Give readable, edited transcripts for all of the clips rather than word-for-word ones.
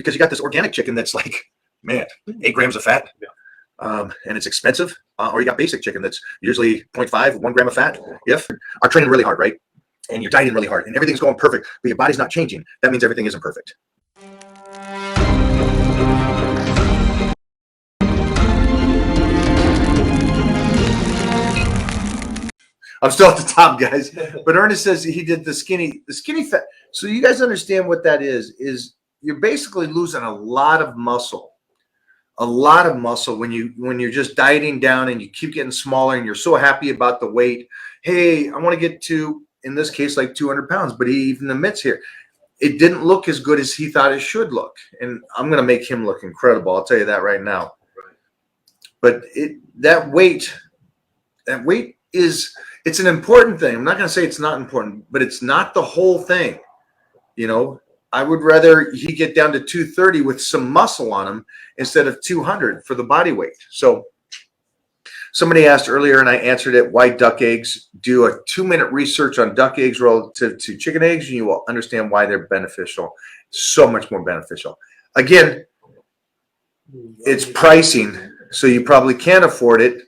because you got this organic chicken that's like, man, 8 grams of fat, and it's expensive, or you got basic chicken that's usually 0.5, 1 gram of fat. If are training really hard, right, and you're dieting really hard, and everything's going perfect, but your body's not changing, that means everything isn't perfect. I'm still at the top, guys. But Ernest says he did the skinny fat. So you guys understand what that is you're basically losing a lot of muscle. A lot of muscle when you're just dieting down and you keep getting smaller and you're so happy about the weight. Hey, I want to get to, in this case, like 200 pounds, but he even admits here, it didn't look as good as he thought it should look. And I'm going to make him look incredible. I'll tell you that right now. But that weight is, it's an important thing. I'm not going to say it's not important, but it's not the whole thing. You know, I would rather he get down to 230 with some muscle on him instead of 200 for the body weight. So somebody asked earlier, and I answered it, why duck eggs? Do a 2-minute research on duck eggs relative to chicken eggs, and you will understand why they're beneficial. So much more beneficial. Again, it's pricing, so you probably can't afford it.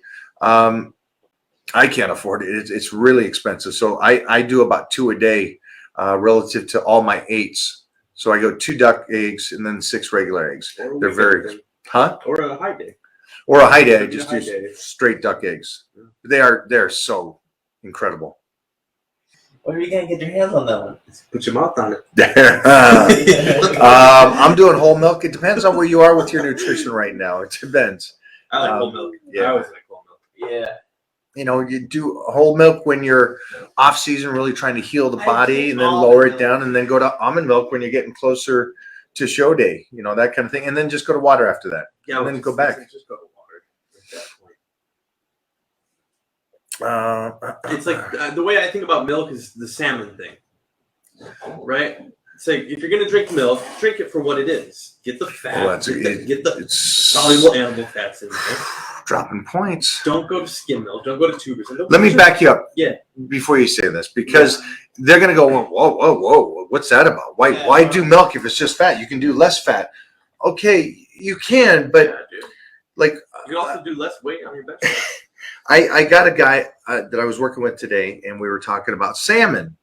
I can't afford it. It's really expensive. So I do about 2 a day relative to all my 8s. So I go 2 duck eggs and then 6 regular eggs. They're very, or a high day. Or a high day. I just use straight duck eggs. They're so incredible. What are you gonna get your hands on that one? Put your mouth on it. I'm doing whole milk. It depends on where you are with your nutrition right now. It depends. I like whole milk. Yeah. I always like whole milk. Yeah. You know, you do whole milk when you're off season, really trying to heal the body, and then lower it down, and then go to almond milk when you're getting closer to show day, you know, that kind of thing. And then just go to water after that. Yeah, and then go back. Just go to water at that point. It's like the way I think about milk is the salmon thing, right? It's like if you're gonna drink milk, drink it for what it is. Get the fat. Get the soluble animal fats in there. Dropping points. Don't go to skim milk. Don't go to tubers. Let me back you up. Yeah. Before you say this, because they're gonna go, whoa, what's that about? Why do milk if it's just fat? You can do less fat. Okay, you can, but like you can also do less weight on your bench press. I got a guy that I was working with today, and we were talking about salmon,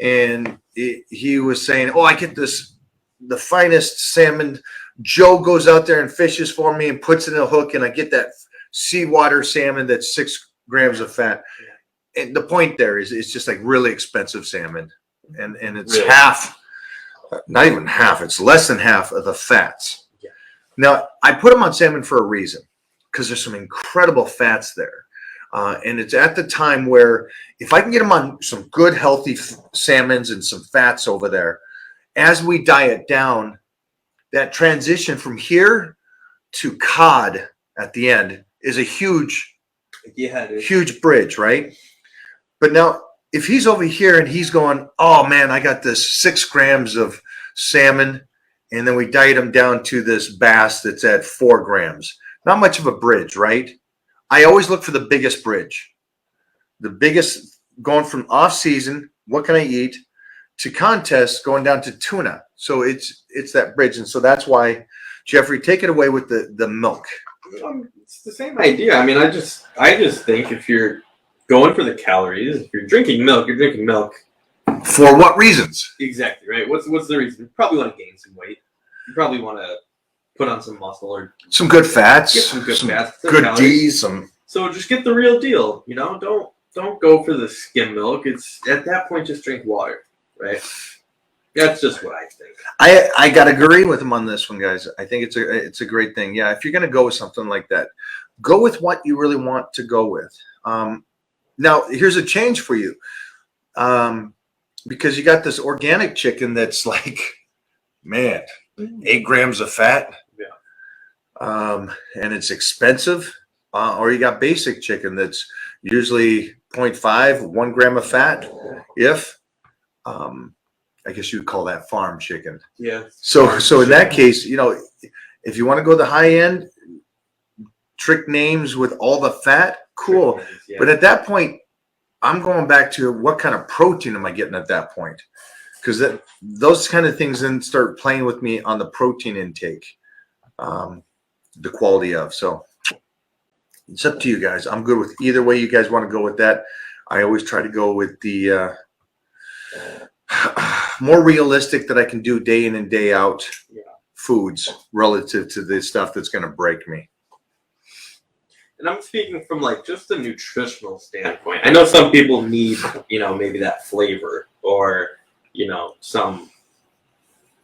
and he was saying, "Oh, I get the finest salmon. Joe goes out there and fishes for me and puts it in a hook, and I get that seawater salmon that's 6 grams of fat." And the point there is, it's just like really expensive salmon, and it's really half, not even half. It's less than half of the fats. Yeah. Now I put them on salmon for a reason, because there's some incredible fats there. And it's at the time where if I can get them on some good, healthy salmons and some fats over there, as we diet down, that transition from here to cod at the end is a huge bridge, right? But now if he's over here and he's going, oh man, I got this 6 grams of salmon, and then we diet him down to this bass that's at 4 grams. Not much of a bridge, right? I always look for the biggest bridge. The biggest, going from off season, what can I eat, to contest, going down to tuna. So it's that bridge. And so that's why, Jeffrey, take it away with the milk. It's the same idea. I mean, I just think if you're going for the calories, if you're drinking milk, you're drinking milk. For what reasons? Exactly, right? What's the reason? You probably want to gain some weight. You probably want to put on some muscle or some good fats, get some good fats, good calories. D's. So just get the real deal. You know, don't go for the skim milk. It's at that point just drink water, right? That's just what I think. I gotta agree with him on this one, guys. I think it's a great thing. Yeah, if you're gonna go with something like that, go with what you really want to go with. Now here's a change for you, because you got this organic chicken that's like, man, 8 grams of fat. And it's expensive, or you got basic chicken that's usually 0.5, 1 gram of fat. I guess you'd call that farm chicken. Yeah. So in that case, you know, if you want to go the high end, trick names with all the fat, cool. But at that point, I'm going back to what kind of protein am I getting at that point? because those kind of things then start playing with me on the protein intake, the quality of. So it's up to you guys. I'm good with either way you guys want to go with that. I always try to go with the more realistic that I can do day in and day out foods relative to the stuff that's going to break me. And I'm speaking from like just a nutritional standpoint. I know some people need, maybe that flavor or, some.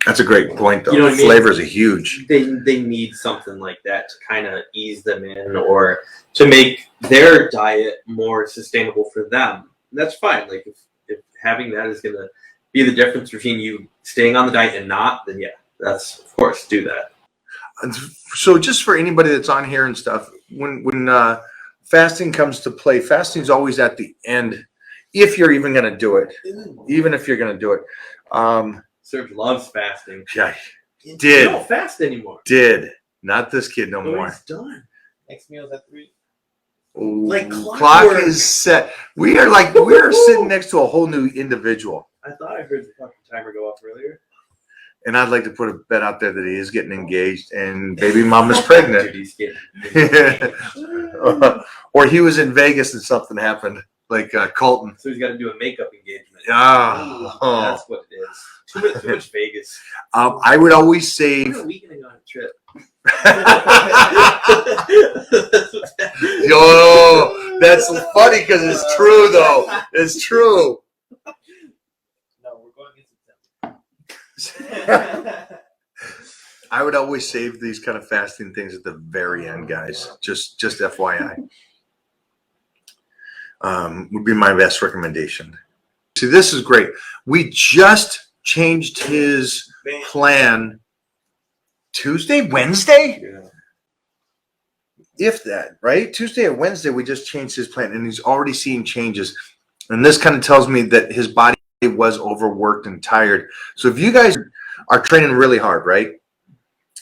That's a great point, though. You know what I mean? Flavors are huge. They need something like that to kind of ease them in or to make their diet more sustainable for them. And that's fine. Like if having that is going to be the difference between you staying on the diet and not, then yeah, that's, of course, do that. So just for anybody that's on here and stuff, when fasting comes to play, fasting's always at the end, if you're even going to do it. Even if you're going to do it. Serge loves fasting. Yeah, You did. don't fast anymore. Did. Not this kid no Oh, more. he's done. Next meal's at 3. Ooh, Like clock clockwork. is set. We're sitting next to a whole new individual. I thought I heard the fucking timer go off earlier. And I'd like to put a bet out there that he is getting engaged and baby mama's pregnant. Dude, he's getting Or he was in Vegas and something happened, like Colton. So he's got to do a makeup engagement. Oh. That's what it is. Too much Vegas. I would always save. We're a week and on a trip. Yo, that's funny because it's true though. It's true. No, we're going in September. I would always save these kind of fasting things at the very end, guys. Just FYI. Would be my best recommendation. See, this is great. We just changed his plan Wednesday? Yeah. If that, right? Tuesday or Wednesday, we just changed his plan and he's already seeing changes. And this kind of tells me that his body was overworked and tired. So if you guys are training really hard, right?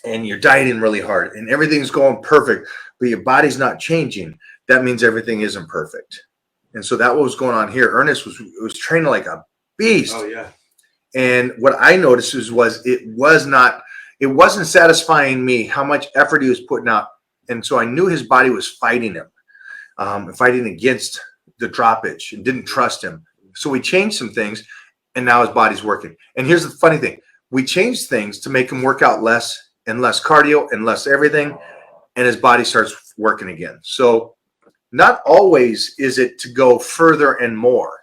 And you're dieting really hard and everything's going perfect, but your body's not changing, that means everything isn't perfect. And so that was going on here. Ernest was training like a beast. Oh yeah. And what I noticed it wasn't satisfying me how much effort he was putting out. And so I knew his body was fighting him, fighting against the droppage and didn't trust him. So we changed some things and now his body's working. And here's the funny thing. We changed things to make him work out less and less cardio and less everything. And his body starts working again. So not always is it to go further and more.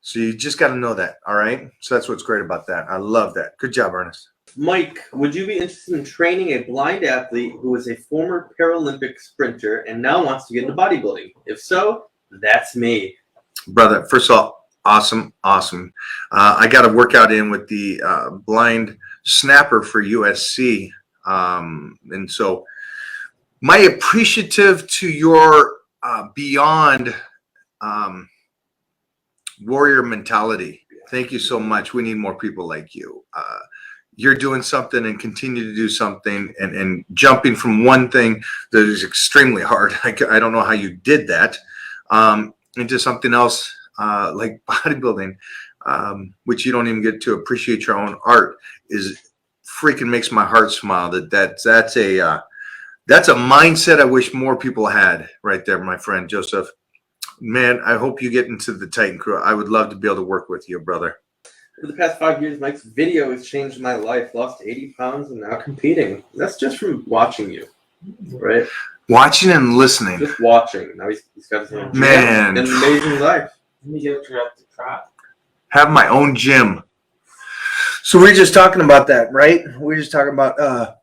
So you just got to know that. All right. So that's what's great about that. I love that. Good job, Ernest. Mike, would you be interested in training a blind athlete who is a former Paralympic sprinter and now wants to get into bodybuilding? If so, that's me. Brother, first of all, awesome. I got a workout in with the blind snapper for USC. And so my appreciative to your beyond warrior mentality. Thank you so much. We need more people like you. You're doing something and continue to do something and jumping from one thing that is extremely hard. I don't know how you did that into something else like bodybuilding, which you don't even get to appreciate your own art is freaking makes my heart smile. That's a mindset I wish more people had right there, my friend Joseph. Man, I hope you get into the Titan crew. I would love to be able to work with you, brother. For the past 5 years, Mike's video has changed my life. Lost 80 pounds and now competing. That's just from watching you, right? Watching and listening. Just watching. Now he's got his own gym. Man. An amazing life. Let me get you up to try. Have my own gym. So we're just talking about that, right? We're just talking about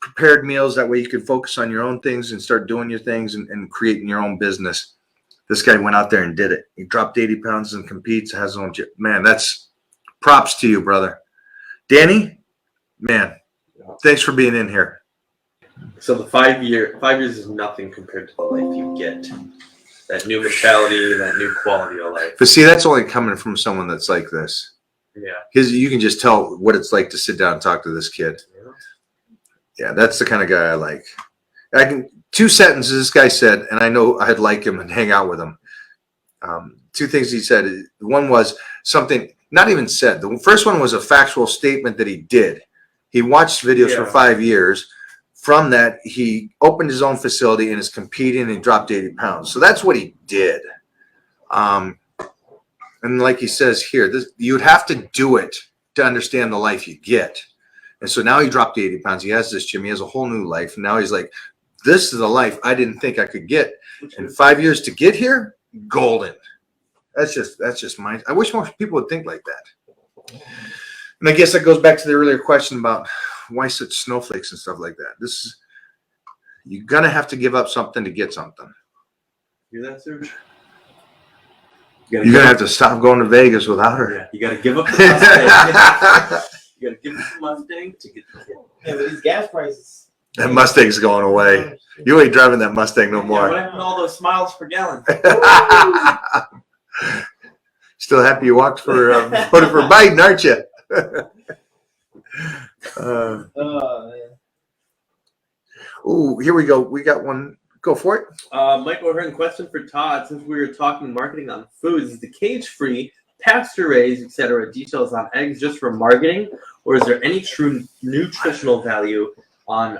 prepared meals. That way you can focus on your own things and start doing your things and creating your own business. This guy went out there and did it. He dropped 80 pounds and competes, has his own gym. Man, that's props to you, brother. Danny, man, thanks for being in here. So the 5 years is nothing compared to the life you get. That new mentality, that new quality of life. But see, that's only coming from someone that's like this. Yeah. You can just tell what it's like to sit down and talk to this kid. Yeah, that's the kind of guy I like. Two sentences this guy said, and I know I'd like him and hang out with him. Two things he said. One was something not even said. The first one was a factual statement that he did. He watched videos for 5 years. From that, he opened his own facility and is competing and dropped 80 pounds. So that's what he did. And like he says here, you'd have to do it to understand the life you get. And so now he dropped 80 pounds. He has this gym. He has a whole new life. And now he's like, this is a life I didn't think I could get. And 5 years to get here, golden. That's just mine. I wish more people would think like that. And I guess that goes back to the earlier question about why such snowflakes and stuff like that. You're gonna have to give up something to get something. Hear that, Serge? You're gonna have to stop going to Vegas without her. Yeah, you gotta give up the Mustang. You gotta give up the Mustang to get the kid. Yeah, with these gas prices. That Mustang's going away. You ain't driving that Mustang no Yeah, more. what happened to all those miles per gallon? Still happy you walked for voted for Biden, aren't you? Ooh, here we go. We got one. Go for it. Michael Hearn, question for Todd. Since we were talking marketing on foods, is the cage-free, pasture-raised, etc. details on eggs just for marketing, or is there any true nutritional value on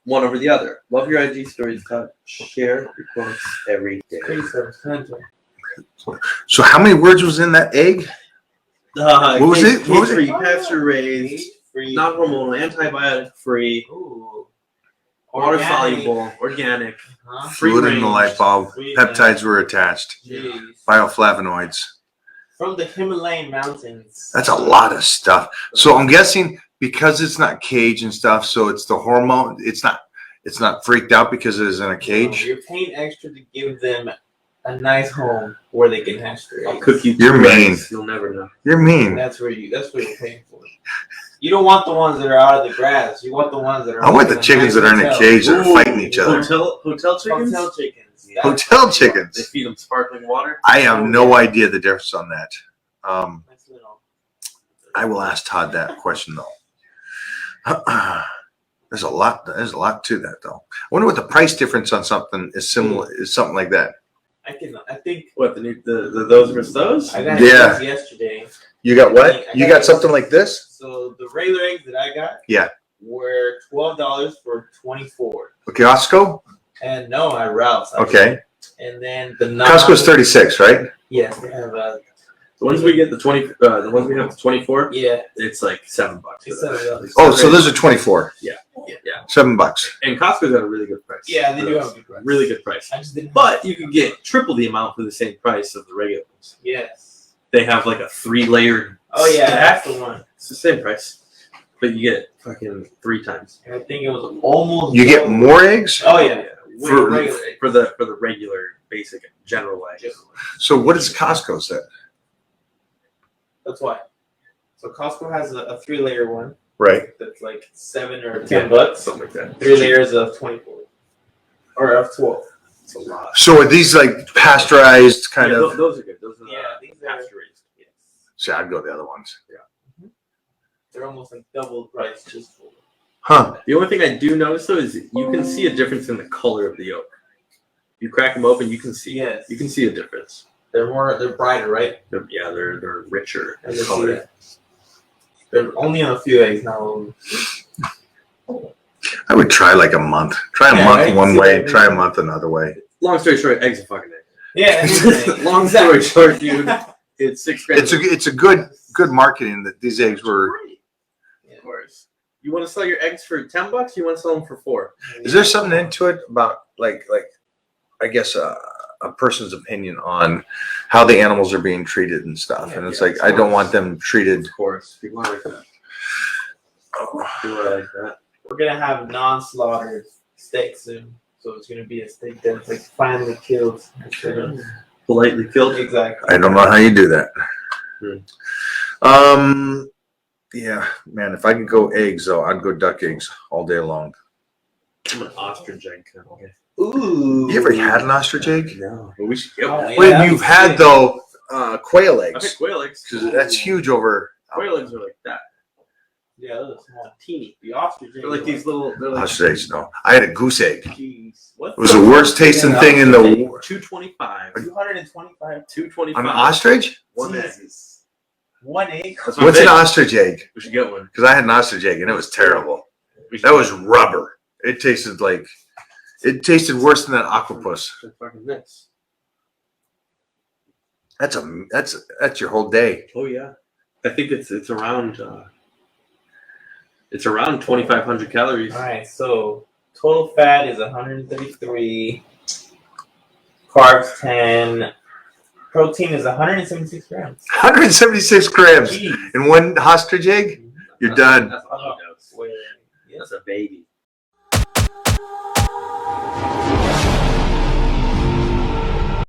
one over the other? Love your IG stories, Todd. Share your quotes every day. So how many words was in that egg? What was it? What was it? Cage-free, pasture-raised, non-hormonal, antibiotic-free, water-soluble, organic, free Fluid in range. the light bulb. Peptides were attached. Jeez. Bioflavonoids. From the Himalayan mountains. That's a lot of stuff. So I'm guessing because it's not cage and stuff, so it's the hormone. It's not freaked out because it is in a cage. You're paying extra to give them a nice home where they can hatch their I'll eggs. cook you You're 2 mean. eggs. You'll never know. You're mean. That's what you're paying for. You don't want the ones that are out of the grass. You want the ones that are. I want the chickens that are in a cage that are fighting each other. Hotel chickens? Hotel chickens. Yeah. Hotel They chickens. feed them sparkling water. I have no idea the difference on that. Nice little. I will ask Todd that question though. There's a lot to that though. I wonder what the price difference on something is similar is something like that. I think. What, the those versus those? I got Yeah. eggs yesterday. You got what? I You got got something like this? So the regular eggs that I got. Yeah. Were $12 for 24. Okay, Costco? And no, at Ralph's. Okay. And then the Costco's 36, right? Yes, they have The ones we get the ones we have the 24. yeah. It's like $7. It's for those. $7. Oh, so those are 24. Yeah. $7. And Costco's got a really good price. Yeah, they for do those. have a good price. Really good price. I just didn't. But you can get triple the amount for the same price of the regular ones. Yes. They have like a 3-layered. Oh yeah, stack. that's the one. It's the same price, but you get fucking 3 times. And I think it was almost. You get more eggs? Oh yeah. Way For- regular for the regular basic general eggs. So what is Costco's then? That's why. So Costco has a 3-layer one Right. that's like $7 or $10. Something like that. 3 layers of 24 or of 12. It's a lot. So are these like pasteurized kind Yeah, of? those are good. Those are Yeah, these are- pasture raised. Yes. See, I'd go the other ones. They're almost like double the price just for. Huh. The only thing I do notice though is you can see a difference in the color of the yolk. You crack them open, you can see. Yes. You can see a difference. They're brighter, right? They're richer I in can see color. that. They're only on a few eggs now. I would try like a month. Try a Yeah, month right? one See way, that try a month another way. Long story short, eggs are fucking eggs. Yeah. Long story short, dude, it's $6 grand. It's a good marketing that these eggs were. Of course. You want to sell your eggs for $10? You want to sell them for $4? Is there something into it about like I guess a person's opinion on how the animals are being treated and stuff? Yeah, And it's yeah, like of I don't course. want them treated. Of course. People are like that. People are like that. We're gonna have non-slaughtered steak soon, so it's gonna be a steak that's like finally killed. Instead of- Politely killed. Exactly. I don't know how you do that. Hmm. Yeah, man. If I could go eggs though, I'd go duck eggs all day long. I'm an ostrich egg kind of guy. Ooh. You ever had an ostrich egg? No. But we should get Oh, one. yeah. When that'd you've be had sick. though quail I've eggs, had quail eggs. because that's huge over. Quail eggs are like that. Yeah, those are small. Teeny. The ostrich. They're like these little. They're like. Ostrich eggs, no. I had a goose egg. Jeez. What? It was the worst tasting thing in the world. $2.25. 225. $2.25. An ostrich? One egg. Jesus. 1 egg. That's my What's an big. ostrich egg? We should get one. Because I had an ostrich egg and it was terrible. We should That get was rubber. It tasted worse than that octopus. one. Fucking nuts. That's your whole day. Oh yeah. I think it's around 2,500 calories. All right, so total fat is 133, carbs 10, protein is 176 grams. 176 grams Jeez. in one ostrich egg. You're done. That's all I know. Wait, yes. That's a baby.